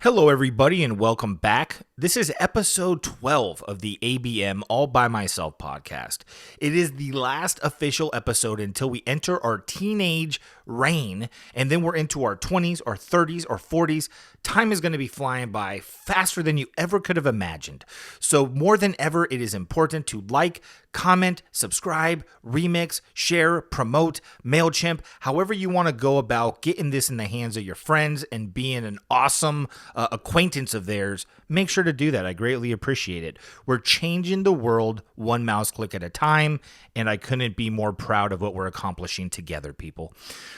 Hello, everybody, and welcome back. This is episode 12 of the ABM All By Myself podcast. It is the last official episode until we enter our teenage reign, and then we're into our 20s, or 30s, or 40s. Time is going to be flying by faster than you ever could have imagined. So more than ever, it is important to like, comment, subscribe, remix, share, promote, MailChimp, however you want to go about getting this in the hands of your friends and being an awesome acquaintance of theirs. Make sure to do that. I greatly appreciate it. We're changing the world one mouse click at a time, and I couldn't be more proud of what we're accomplishing together, people.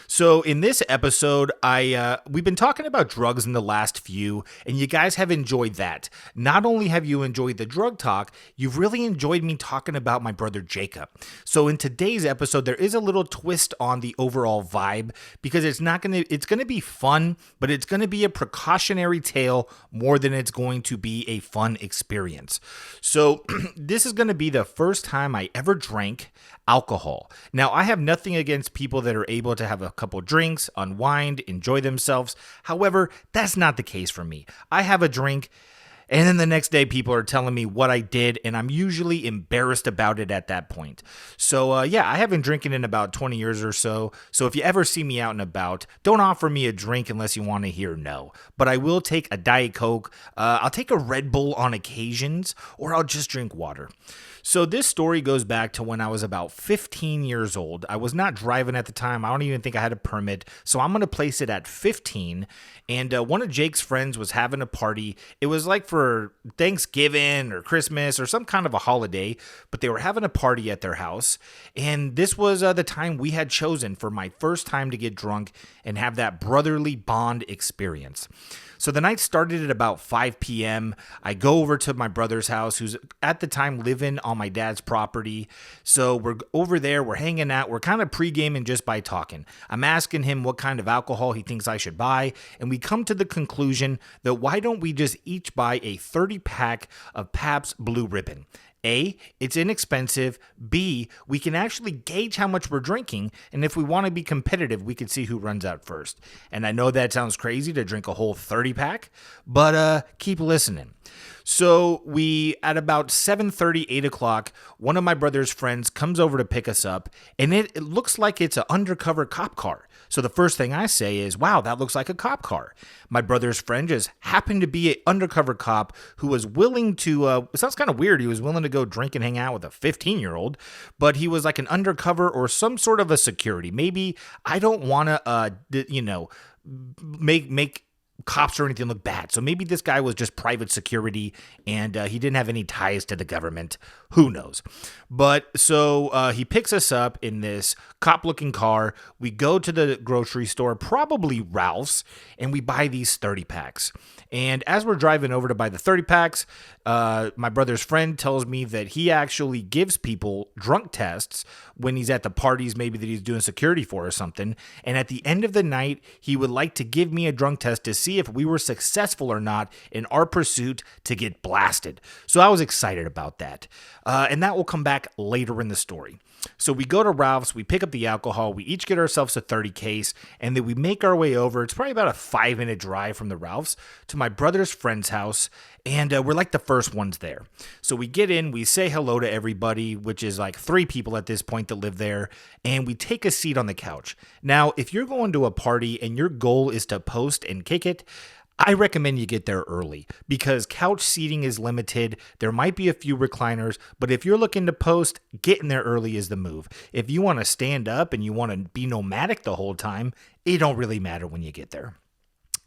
So in this episode, we've been talking about drugs in the last few, and you guys have enjoyed that. Not only have you enjoyed the drug talk, you've really enjoyed me talking about my brother Jacob. So in today's episode, there is a little twist on the overall vibe because it's going to be fun, but it's going to be a precautionary tale more than it's going to be a fun experience. So this is going to be the first time I ever drank alcohol. Now, I have nothing against people that are able to have a couple drinks, unwind, enjoy themselves. However, that's not the case for me. I have a drink, and then the next day people are telling me what I did, and I'm usually embarrassed about it at that point. So I haven't been drinking in about 20 years or so. So if you ever see me out and about, don't offer me a drink unless you want to hear no. But I will take a Diet Coke. I'll take a Red Bull on occasions, or I'll just drink water. So this story goes back to when I was about 15 years old. I was not driving at the time. I don't even think I had a permit. So I'm going to place it at 15. And one of Jake's friends was having a party. It was like for Thanksgiving or Christmas or some kind of a holiday, but they were having a party at their house. And this was the time we had chosen for my first time to get drunk and have that brotherly bond experience. So the night started at about 5 p.m. I go over to my brother's house, who's at the time living on my dad's property. So we're over there, we're hanging out, we're kind of pre-gaming just by talking. I'm asking him what kind of alcohol he thinks I should buy, and we come to the conclusion that why don't we just each buy a 30-pack of Pabst Blue Ribbon? A, it's inexpensive. B, we can actually gauge how much we're drinking, and if we want to be competitive, we can see who runs out first. And I know that sounds crazy to drink a whole 30-pack, but keep listening. So at about 7:30, 8 o'clock, one of my brother's friends comes over to pick us up, and it looks like it's an undercover cop car. So the first thing I say is, wow, that looks like a cop car. My brother's friend just happened to be an undercover cop who was willing to, it sounds kind of weird, he was willing to go drink and hang out with a 15-year-old, but he was like an undercover or some sort of a security. Maybe I don't want to, make cops or anything look bad. So maybe this guy was just private security and he didn't have any ties to the government. Who knows? But so he picks us up in this cop-looking car. We go to the grocery store, probably Ralph's, and we buy these 30 packs. And as we're driving over to buy the 30 packs, my brother's friend tells me that he actually gives people drunk tests when he's at the parties, maybe that he's doing security for or something. And at the end of the night, he would like to give me a drunk test to see if we were successful or not in our pursuit to get blasted. So I was excited about that. And that will come back later in the story. So we go to Ralph's, we pick up the alcohol, we each get ourselves a 30 case, and then we make our way over. It's probably about a 5-minute drive from the Ralph's to my brother's friend's house, and we're like the first ones there. So we get in, we say hello to everybody, which is like 3 people at this point that live there, and we take a seat on the couch. Now, if you're going to a party and your goal is to post and kick it, I recommend you get there early because couch seating is limited. There might be a few recliners, but if you're looking to post, getting there early is the move. If you want to stand up and you want to be nomadic the whole time, it don't really matter when you get there.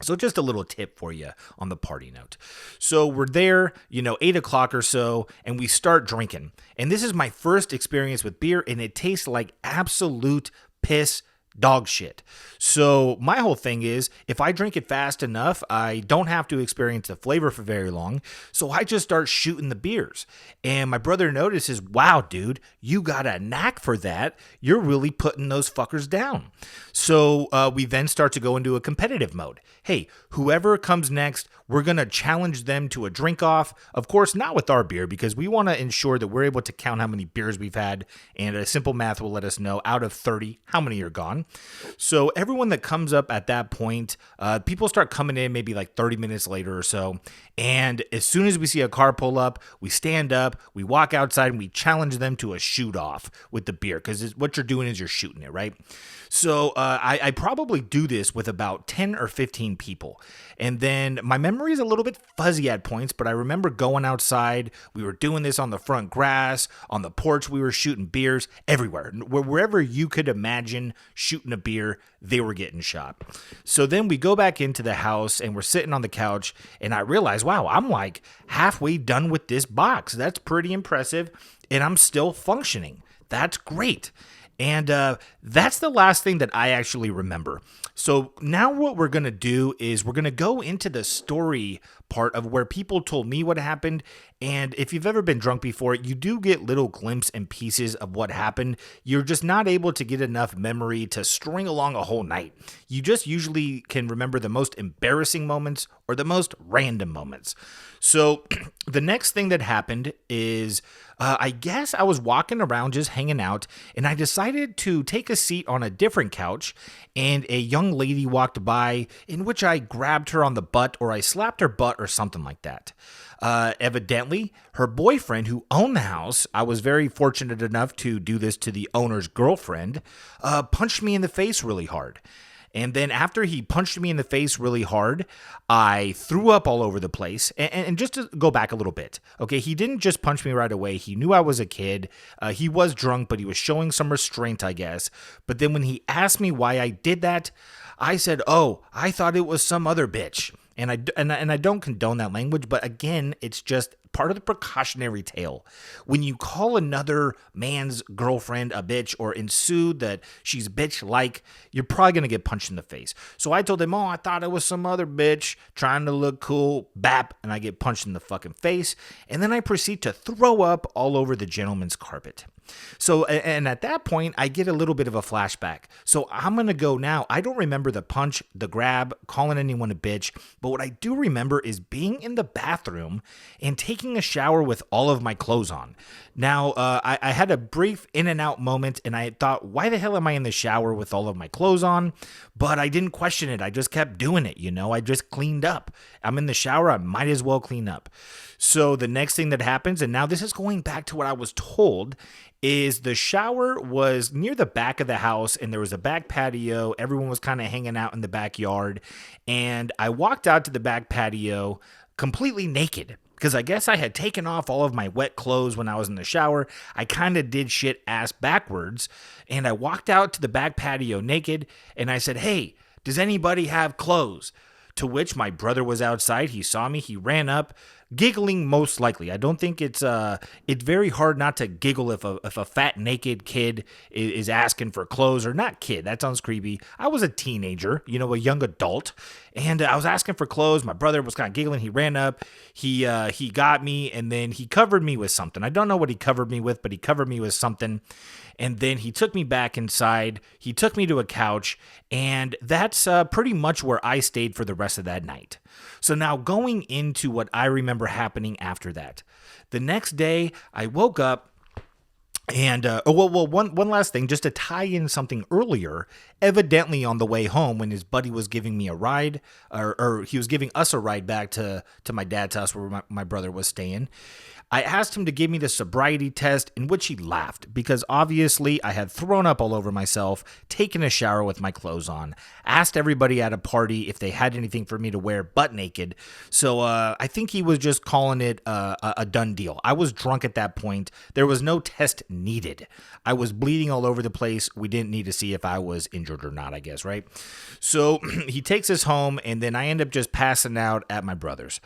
So just a little tip for you on the party note. So we're there, 8 o'clock or so, and we start drinking. And this is my first experience with beer, and it tastes like absolute piss dog shit. So my whole thing is, if I drink it fast enough, I don't have to experience the flavor for very long. So I just start shooting the beers. And my brother notices, wow, dude, you got a knack for that. You're really putting those fuckers down. So we then start to go into a competitive mode. Hey, whoever comes next, we're going to challenge them to a drink off. Of course, not with our beer, because we want to ensure that we're able to count how many beers we've had. And a simple math will let us know out of 30, how many are gone. down. So everyone that comes up at that point, people start coming in maybe like 30 minutes later or so. And as soon as we see a car pull up, we stand up, we walk outside, and we challenge them to a shoot off with the beer, because what you're doing is you're shooting it, right? So I probably do this with about 10 or 15 people. And then my memory is a little bit fuzzy at points, but I remember going outside. We were doing this on the front grass, on the porch. We were shooting beers everywhere. Wherever you could imagine shooting a beer, they were getting shot. So then we go back into the house and we're sitting on the couch, and I realize, wow, I'm like halfway done with this box. That's pretty impressive. And I'm still functioning. That's great. And that's the last thing that I actually remember. So now what we're going to do is we're going to go into the story part of where people told me what happened. And if you've ever been drunk before, you do get little glimpses and pieces of what happened. You're just not able to get enough memory to string along a whole night. You just usually can remember the most embarrassing moments or the most random moments. So the next thing that happened is I guess I was walking around just hanging out, and I decided to take a seat on a different couch, and a young lady walked by, in which I grabbed her on the butt, or I slapped her butt or something like that. Evidently, her boyfriend, who owned the house, I was very fortunate enough to do this to the owner's girlfriend, punched me in the face really hard. And then after he punched me in the face really hard, I threw up all over the place. And just to go back a little bit, okay, he didn't just punch me right away. He knew I was a kid. He was drunk, but he was showing some restraint, I guess. But then when he asked me why I did that, I said, oh, I thought it was some other bitch. And I don't condone that language, but again, it's just part of the precautionary tale. When you call another man's girlfriend a bitch or insinuate that she's bitch-like, you're probably going to get punched in the face. So I told him, oh, I thought it was some other bitch trying to look cool, bap, and I get punched in the fucking face. And then I proceed to throw up all over the gentleman's carpet. So, and at that point, I get a little bit of a flashback. So I'm going to go now. I don't remember the punch, the grab, calling anyone a bitch, but what I do remember is being in the bathroom and taking a shower with all of my clothes on. Now, I had a brief in and out moment, and I thought, why the hell am I in the shower with all of my clothes on? But I didn't question it. I just kept doing it, I just cleaned up. I'm in the shower. I might as well clean up. So the next thing that happens, and now this is going back to what I was told, is the shower was near the back of the house, and there was a back patio. Everyone was kind of hanging out in the backyard, and I walked out to the back patio completely naked, because I guess I had taken off all of my wet clothes when I was in the shower. I kind of did shit ass backwards, and I walked out to the back patio naked, and I said, hey, does anybody have clothes? To which my brother was outside. He saw me. He ran up, giggling most likely. I don't think it's very hard not to giggle if a fat naked kid is asking for clothes, or not kid. That sounds creepy. I was a teenager, a young adult, and I was asking for clothes. My brother was kind of giggling. He ran up. He got me, and then he covered me with something. I don't know what he covered me with, but he covered me with something. And then he took me back inside. He took me to a couch, and that's pretty much where I stayed for the rest of that night. So now going into what I remember happening after that. The next day, I woke up, and one last thing, just to tie in something earlier. Evidently on the way home, when his buddy was giving me a ride, or he was giving us a ride back to my dad's house where my brother was staying, I asked him to give me the sobriety test, in which he laughed, because obviously I had thrown up all over myself, taken a shower with my clothes on, asked everybody at a party if they had anything for me to wear butt naked. So I think he was just calling it a done deal. I was drunk at that point. There was no test needed. I was bleeding all over the place. We didn't need to see if I was injured or not, I guess, right? So he takes us home, and then I end up just passing out at my brother's.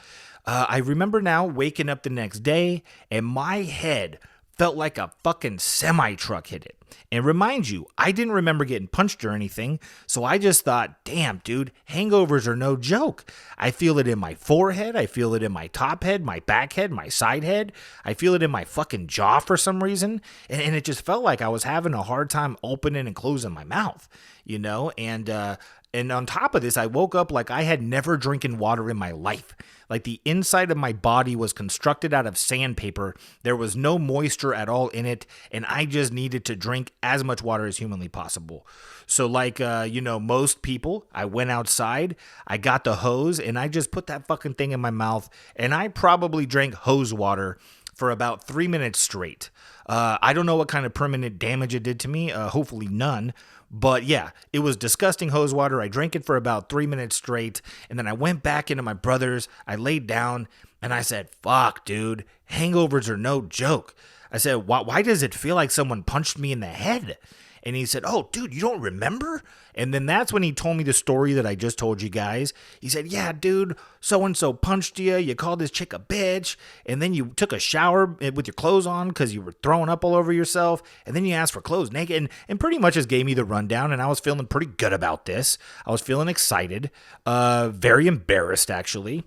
I remember now waking up the next day, and my head felt like a fucking semi-truck hit it. And remind you, I didn't remember getting punched or anything, so I just thought, damn, dude, hangovers are no joke. I feel it in my forehead, I feel it in my top head, my back head, my side head. I feel it in my fucking jaw for some reason, and it just felt like I was having a hard time opening and closing my mouth, and And on top of this, I woke up like I had never drinking water in my life. Like the inside of my body was constructed out of sandpaper. There was no moisture at all in it. And I just needed to drink as much water as humanly possible. So like, most people, I went outside, I got the hose, and I just put that fucking thing in my mouth. And I probably drank hose water for about 3 minutes straight. I don't know what kind of permanent damage it did to me. Hopefully none. But yeah, it was disgusting hose water. I drank it for about 3 minutes straight. And then I went back into my brother's. I laid down and I said, fuck, dude, hangovers are no joke. I said, why does it feel like someone punched me in the head? And he said, oh, dude, you don't remember? And then that's when he told me the story that I just told you guys. He said, yeah, dude, so-and-so punched you. You called this chick a bitch. And then you took a shower with your clothes on because you were throwing up all over yourself. And then you asked for clothes naked. And pretty much just gave me the rundown. And I was feeling pretty good about this. I was feeling excited, very embarrassed, actually.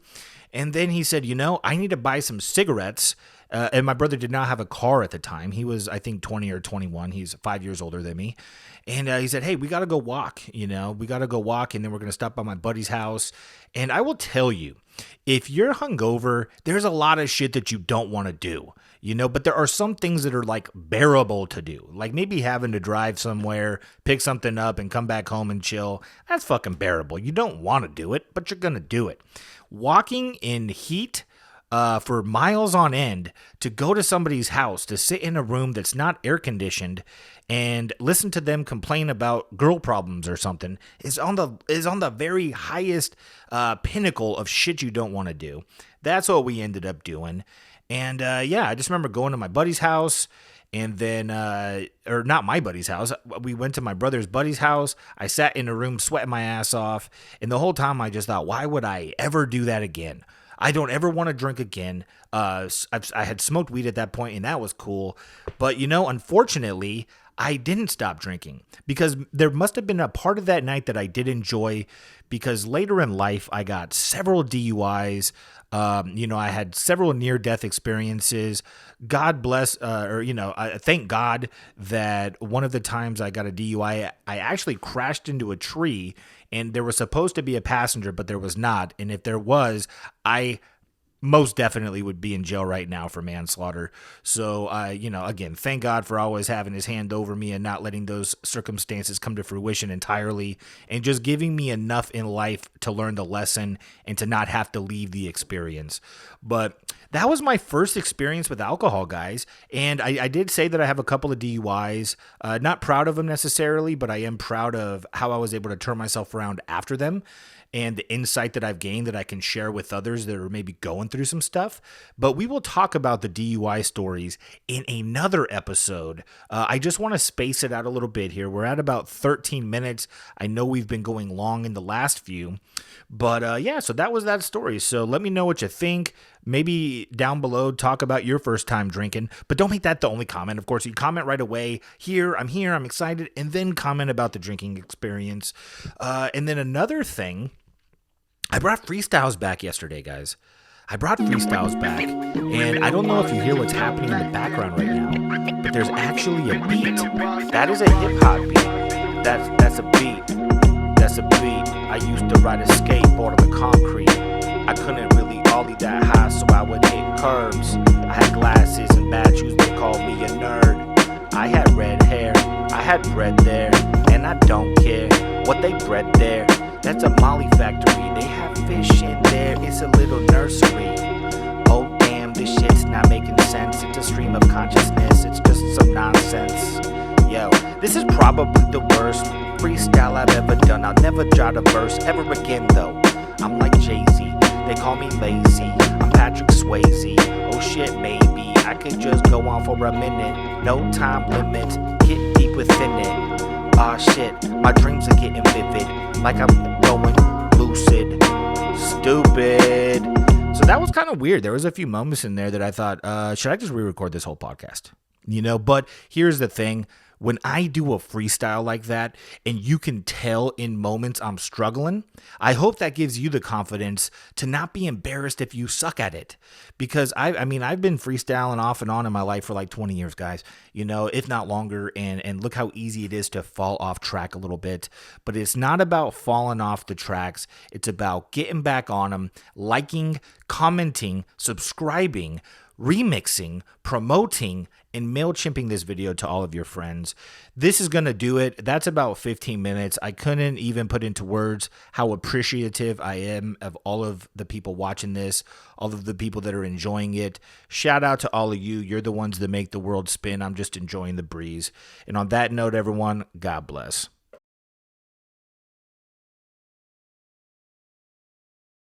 And then he said, I need to buy some cigarettes. And my brother did not have a car at the time. He was, I think, 20 or 21. He's 5 years older than me. And he said, hey, we got to go walk, we got to go walk. And then we're going to stop by my buddy's house. And I will tell you, if you're hungover, there's a lot of shit that you don't want to do, but there are some things that are like bearable to do. Like maybe having to drive somewhere, pick something up and come back home and chill. That's fucking bearable. You don't want to do it, but you're going to do it. Walking in heat, for miles on end to go to somebody's house, to sit in a room that's not air conditioned and listen to them complain about girl problems or something is on the very highest pinnacle of shit you don't want to do. That's what we ended up doing. And I just remember going to my buddy's house. And then, or not my buddy's house, we went to my brother's buddy's house. I sat in a room sweating my ass off. And the whole time I just thought, why would I ever do that again? I don't ever want to drink again. I had smoked weed at that point, and that was cool. But, unfortunately, I didn't stop drinking because there must have been a part of that night that I did enjoy because later in life, I got several DUIs. I had several near-death experiences. God bless, thank God that one of the times I got a DUI, I actually crashed into a tree, and there was supposed to be a passenger, but there was not. And if there was, I most definitely would be in jail right now for manslaughter. So, again, thank God for always having his hand over me and not letting those circumstances come to fruition entirely and just giving me enough in life to learn the lesson and to not have to leave the experience. But that was my first experience with alcohol, guys. And I did say that I have a couple of DUIs. Not proud of them necessarily, but I am proud of how I was able to turn myself around after them and the insight that I've gained that I can share with others that are maybe going through some stuff. But we will talk about the DUI stories in another episode. I just want to space it out a little bit here. We're at about 13 minutes. I know we've been going long in the last few. But so that was that story. So let me know what you think. Maybe down below, talk about your first time drinking. But don't make that the only comment. Of course, you comment right away. Here, I'm excited. And then comment about the drinking experience. And then another thing, I brought freestyles back yesterday, guys. I brought freestyles back, and I don't know if you hear what's happening in the background right now, but there's actually a beat. That is a hip-hop beat. That's a beat. That's a beat. I used to ride a skateboard on the concrete. I couldn't really ollie that high, so I would hit curbs. I had glasses and bad shoes, they called me a nerd. I had red hair, I had bread there, and I don't care what they bred there. That's a Molly factory, they have fish in there, it's a little nursery. Oh damn, this shit's not making sense, it's a stream of consciousness, it's just some nonsense. Yo, this is probably the worst freestyle I've ever done, I'll never jot a verse ever again though. I'm like Jay-Z, they call me lazy, I'm Patrick Swayze. Oh shit, maybe I could just go on for a minute, no time limit, get deep within it. Aw shit, my dreams are getting vivid, like I'm going lucid, stupid. So that was kind of weird. There was a few moments in there that I thought, should I just re-record this whole podcast? But here's the thing. when I do a freestyle like that and you can tell in moments I'm struggling, I hope that gives you the confidence to not be embarrassed if you suck at it. Because I've been freestyling off and on in my life for like 20 years, guys, if not longer. And look how easy it is to fall off track a little bit. But it's not about falling off the tracks. It's about getting back on them, liking, commenting, subscribing, remixing, promoting, and MailChimping this video to all of your friends. This is going to do it. That's about 15 minutes. I couldn't even put into words how appreciative I am of all of the people watching this, all of the people that are enjoying it. Shout out to all of you. You're the ones that make the world spin. I'm just enjoying the breeze. And on that note, everyone, God bless.